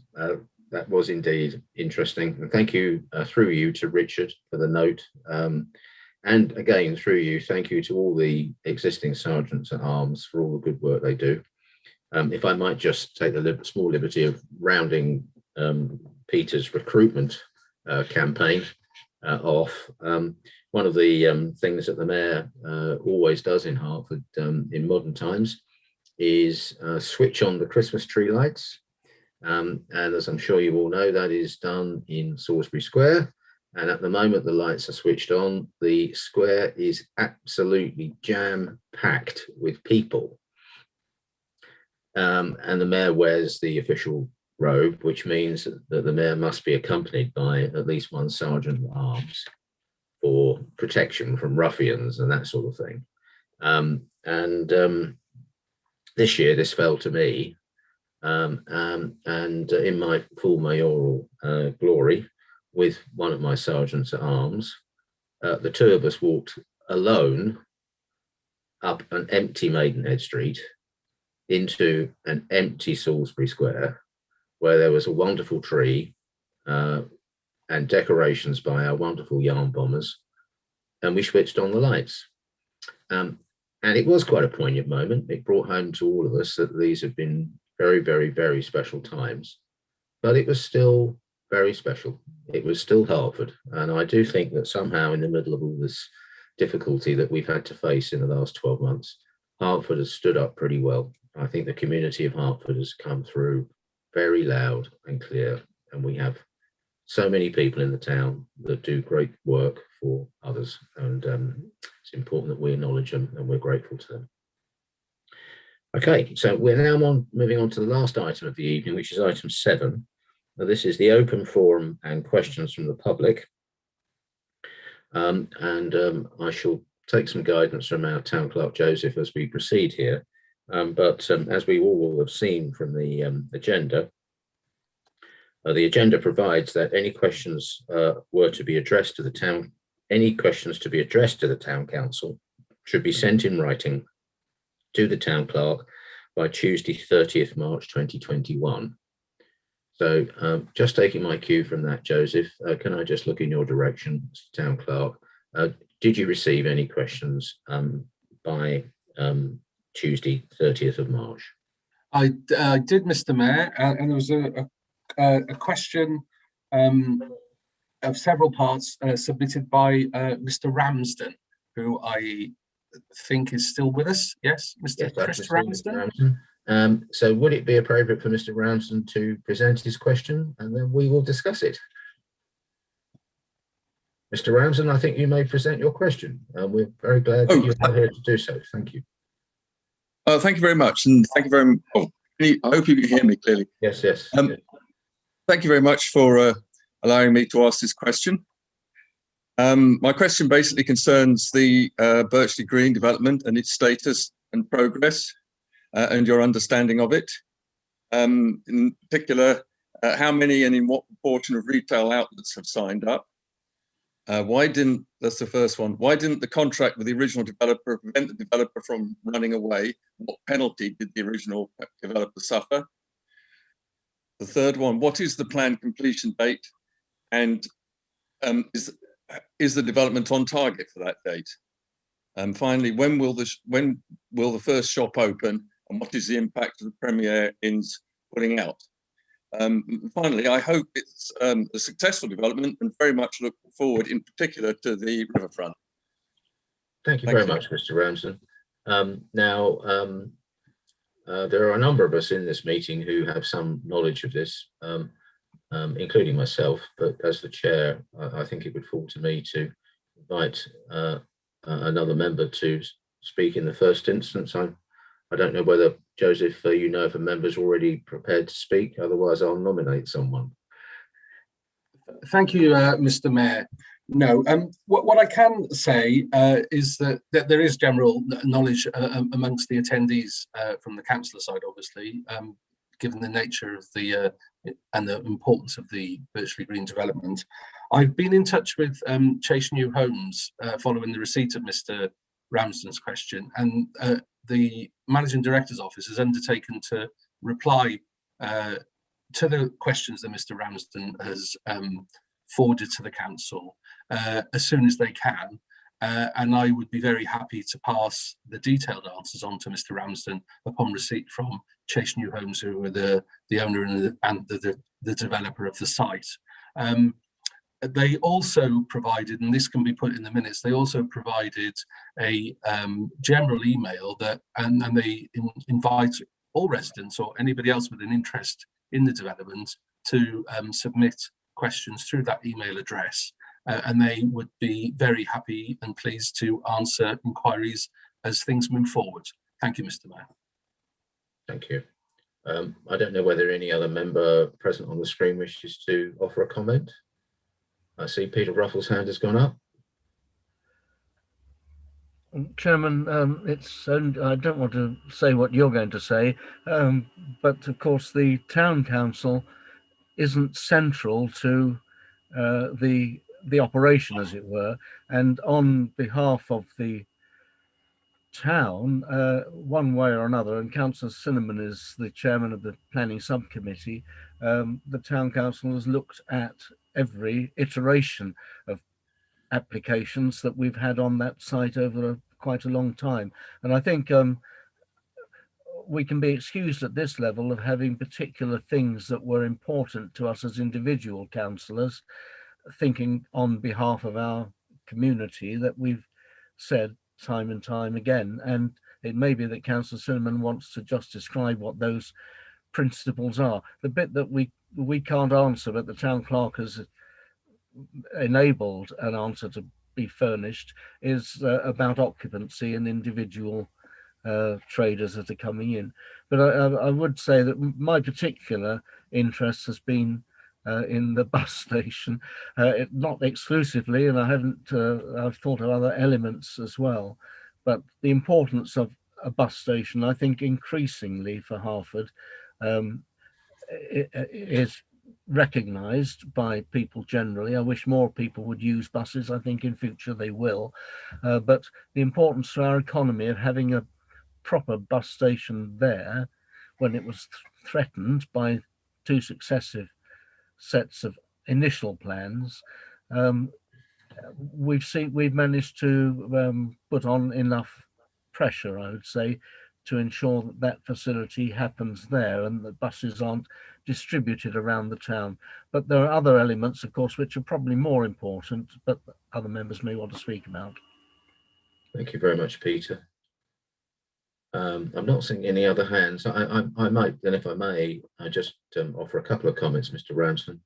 That was indeed interesting. And thank you through you to Richard for the note. And again, through you, thank you to all the existing sergeants at arms for all the good work they do. If I might just take the small liberty of rounding Peter's recruitment campaign off. One of the things that the mayor always does in Hartford in modern times is switch on the Christmas tree lights. And as I'm sure you all know, that is done in Salisbury Square. And at the moment the lights are switched on, the square is absolutely jam-packed with people. And the mayor wears the official robe, which means that the mayor must be accompanied by at least one sergeant at arms for protection from ruffians and that sort of thing. This year this fell to me, and in my full mayoral glory, with one of my sergeants at arms, the 2 of us walked alone up an empty Maidenhead Street into an empty Salisbury Square, where there was a wonderful tree and decorations by our wonderful yarn bombers, and we switched on the lights. And it was quite a poignant moment. It brought home to all of us that these have been very, very, very special times, but it was still very special. It was still Hartford. And I do think that somehow in the middle of all this difficulty that we've had to face in the last 12 months, Hartford has stood up pretty well. I think the community of Hartford has come through very loud and clear, and we have so many people in the town that do great work for others, and it's important that we acknowledge them and we're grateful to them. Okay, so we're now moving on to the last item of the evening, which is item 7. Now, this is the open forum and questions from the public. I shall take some guidance from our town clerk, Joseph, as we proceed here. But as we all will have seen from the agenda provides that any questions were to be addressed to the town, any questions to be addressed to the town council should be sent in writing to the town clerk by Tuesday, 30th March 2021. So just taking my cue from that, Joseph, can I just look in your direction, town clerk? Did you receive any questions by Tuesday, 30th of March? I did, Mr. Mayor, and there was a question of several parts submitted by Mr. Ramsden, who I think is still with us. Yes, Mr. Yes, Chris Ramsden. So would it be appropriate for Mr. Ramsden to present his question, and then we will discuss it? Mr. Ramsden, I think you may present your question. We're very glad that you're here to do so. Thank you. Thank you very much, and thank you very much. Oh, I hope you can hear me clearly. Yes, yes. Thank you very much for allowing me to ask this question. My question basically concerns the Birchley Green development and its status and progress, and your understanding of it. In particular, how many and in what proportion of retail outlets have signed up? that's the first one. Why didn't the contract with the original developer prevent the developer from running away? What penalty did the original developer suffer? The third one, what is the planned completion date? And is the development on target for that date? And finally, when will the first shop open, and what is the impact of the Premier Inn's pulling out? Finally, I hope it's a successful development and very much look forward in particular to the riverfront. Thank you very much, Mr. Ramsden. There are a number of us in this meeting who have some knowledge of this, including myself, but as the chair, I think it would fall to me to invite another member to speak in the first instance. I don't know whether, Joseph, you know if a member's already prepared to speak, otherwise I'll nominate someone. Thank you, Mr. Mayor. No, what I can say is that there is general knowledge amongst the attendees from the councillor side, obviously, given the nature of the and the importance of the Birchley Green development. I've been in touch with Chase New Homes following the receipt of Mr. Ramsden's question, and the Managing Director's office has undertaken to reply to the questions that Mr. Ramsden has forwarded to the council as soon as they can, and I would be very happy to pass the detailed answers on to Mr. Ramsden upon receipt from Chase New Homes, who are the owner and the developer of the site. They also provided, and this can be put in the minutes, they also provided a general email that, and they invite all residents or anybody else with an interest in the development to submit questions through that email address, and they would be very happy and pleased to answer inquiries as things move forward. Thank you, Mr. Mayor. Thank you. I don't know whether any other member present on the screen wishes to offer a comment. I see Peter Ruffles' hand has gone up. Chairman, I don't want to say what you're going to say, but of course the town council isn't central to the operation, as it were, and on behalf of the town, one way or another, and Councillor Cinnamon is the chairman of the planning subcommittee, the town council has looked at every iteration of applications that we've had on that site over quite a long time, and I think we can be excused at this level of having particular things that were important to us as individual councillors, thinking on behalf of our community, that we've said time and time again. And it may be that Councillor Cinnamon wants to just describe what those principles are. The bit that we can't answer, but the town clerk has enabled an answer to be furnished, is about occupancy and individual traders that are coming in. But I would say that my particular interest has been in the bus station, not exclusively, and I've thought of other elements as well, but the importance of a bus station, I think, increasingly for Hartford is recognised by people generally. I wish more people would use buses. I think in future they will, but the importance to our economy of having a proper bus station there, when it was threatened by two successive sets of initial plans, we've managed to put on enough pressure, I would say, to ensure that that facility happens there and that buses aren't distributed around the town. But there are other elements, of course, which are probably more important, but other members may want to speak about. Thank you very much, Peter. I'm not seeing any other hands. I might, then, if I may, I just offer a couple of comments, Mr. Ramsden.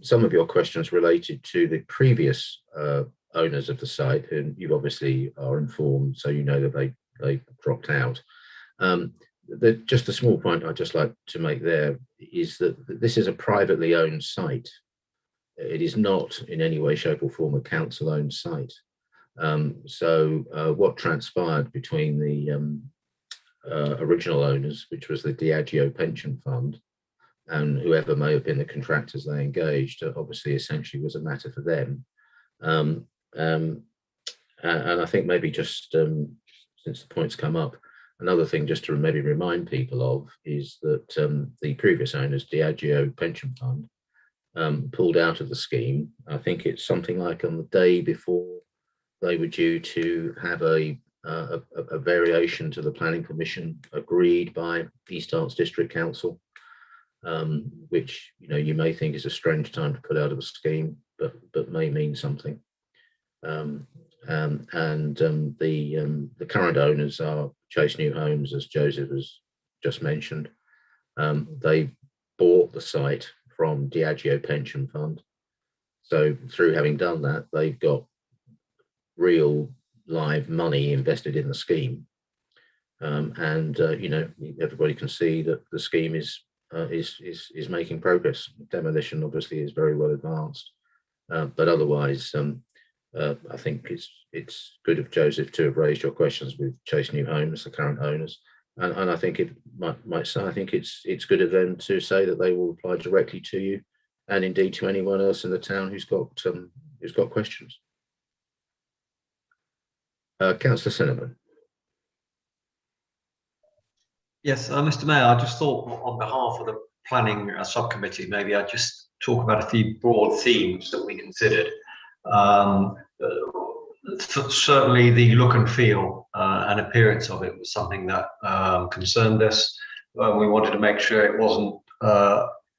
Some of your questions related to the previous owners of the site, and you obviously are informed, so you know that they dropped out. Just a small point I'd just like to make there is that this is a privately owned site. It is not in any way, shape or form a council-owned site. So what transpired between the original owners, which was the Diageo Pension Fund, and whoever may have been the contractors they engaged, obviously essentially was a matter for them. And I think maybe just since the point's come up, another thing just to maybe remind people of is that the previous owners, Diageo Pension Fund, pulled out of the scheme. I think it's something like on the day before they were due to have a variation to the planning permission agreed by East Arts District Council, which you may think is a strange time to pull out of a scheme, but may mean something. The current owners are Chase New Homes, as Joseph has just mentioned. They bought the site from Diageo Pension Fund. So through having done that, they've got real live money invested in the scheme. Everybody can see that the scheme is making progress. Demolition obviously is very well advanced, but otherwise, I think it's good of Joseph to have raised your questions with Chase New Homes, the current owners, and I think it might say I think it's good of them to say that they will reply directly to you, and indeed to anyone else in the town who's got questions. Councillor Cinnamon. Yes, Mr. Mayor, I just thought on behalf of the planning subcommittee, maybe I'd just talk about a few broad themes that we considered. Certainly the look and feel and appearance of it was something that concerned us. We wanted to make sure it wasn't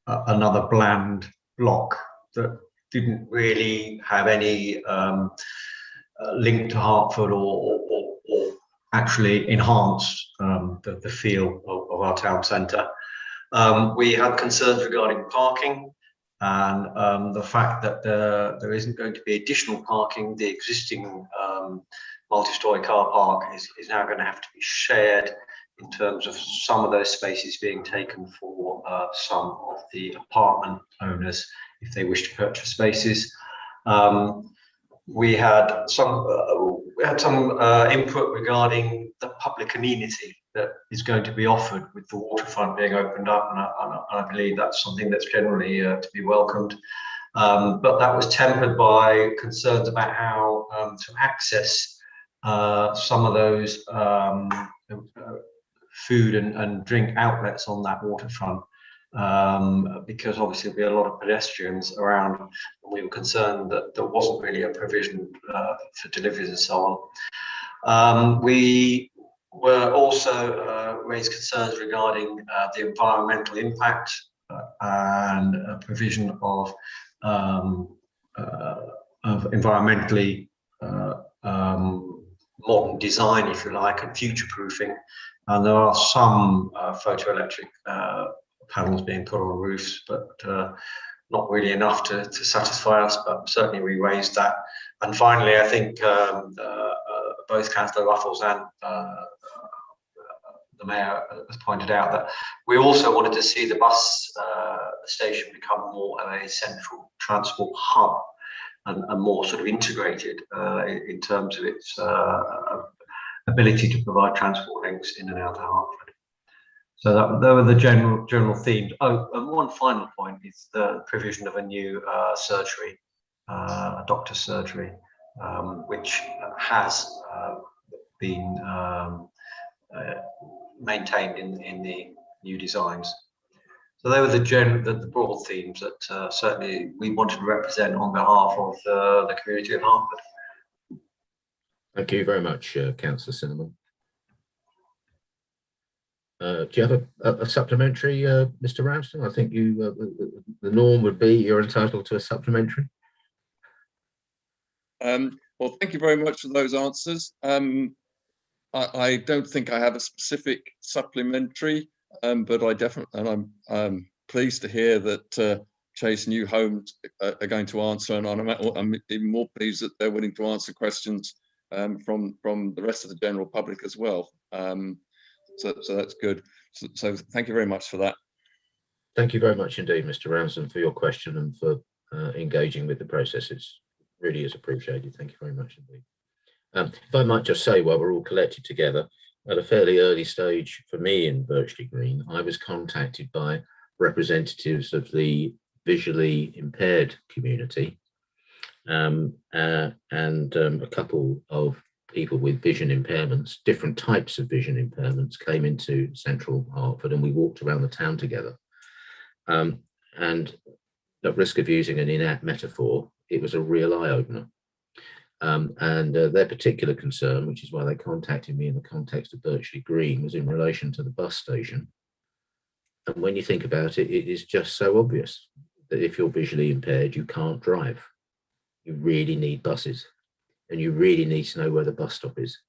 another bland block that didn't really have any link to Hartford or actually enhance the feel of our town centre. We had concerns regarding parking and the fact that there isn't going to be additional parking. The existing multi-storey car park is now going to have to be shared in terms of some of those spaces being taken for some of the apartment owners if they wish to purchase spaces. We had some input regarding the public amenity that is going to be offered with the waterfront being opened up, and I believe that's something that's generally to be welcomed. But that was tempered by concerns about how to access some of those food and drink outlets on that waterfront, because obviously there'll be a lot of pedestrians around, and we were concerned that there wasn't really a provision for deliveries and so on. We were also raised concerns regarding the environmental impact and provision of environmentally modern design, if you like, and future proofing. And there are some photoelectric panels being put on roofs, but not really enough to satisfy us, but certainly we raised that. And finally, I think both Councillor Ruffles and the Mayor has pointed out that we also wanted to see the bus station become more of a central transport hub and more sort of integrated in terms of its ability to provide transport links in and out of Hartford. So that were the general themes. Oh, and one final point is the provision of a new surgery, a doctor's surgery, which has been maintained in the new designs. So they were the broad themes that certainly we wanted to represent on behalf of the community of Hartford. Thank you very much, Councillor Cinnamon. Do you have a supplementary, Mr. Ramsden? I think you the norm would be you're entitled to a supplementary. Well, thank you very much for those answers. I don't think I have a specific supplementary, but I definitely, and I'm pleased to hear that Chase New Homes are going to answer, and I'm even more pleased that they're willing to answer questions from the rest of the general public as well. So that's good. So thank you very much for that. Thank you very much indeed, Mr. Ramsden, for your question and for engaging with the process. It really is appreciated. Thank you very much indeed. If I might just say, while we're all collected together, at a fairly early stage for me in Birchley Green, I was contacted by representatives of the visually impaired community, and a couple of people with vision impairments, different types of vision impairments, came into central Hartford, and we walked around the town together. And at risk of using an inapt metaphor, it was a real eye-opener. And their particular concern, which is why they contacted me in the context of Birchley Green, was in relation to the bus station. And when you think about it, it is just so obvious that if you're visually impaired, you can't drive. You really need buses, and you really need to know where the bus stop is,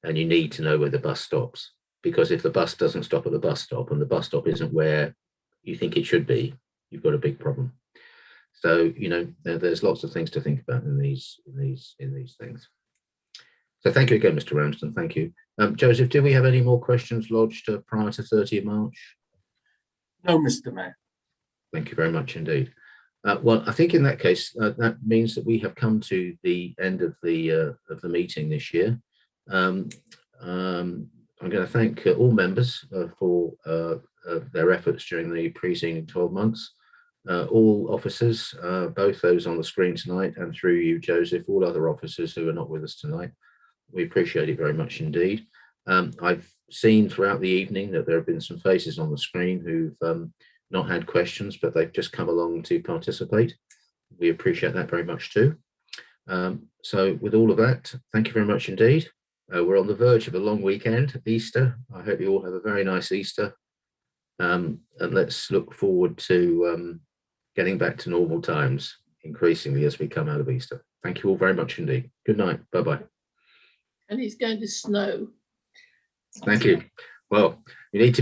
and you need to know where the bus stops, because if the bus doesn't stop at the bus stop and the bus stop isn't where you think it should be, you've got a big problem. So, you know, there's lots of things to think about in these things. So thank you again, Mr. Ramsden. Thank you. Joseph, do we have any more questions lodged prior to 30th of March? No, Mr. Mayor. Thank you very much indeed. Well, I think in that case, that means that we have come to the end of the meeting this year. I'm going to thank all members for their efforts during the preceding 12 months. All officers, both those on the screen tonight and through you, Joseph, all other officers who are not with us tonight. We appreciate it very much indeed. I've seen throughout the evening that there have been some faces on the screen who've not had questions, but they've just come along to participate. We appreciate that very much too. So with all of that, thank you very much indeed. We're on the verge of a long weekend, Easter. I hope you all have a very nice Easter. And let's look forward to getting back to normal times increasingly as we come out of Easter. Thank you all very much indeed. Good night. Bye-bye. And it's going to snow. Thank you. Well, you need to be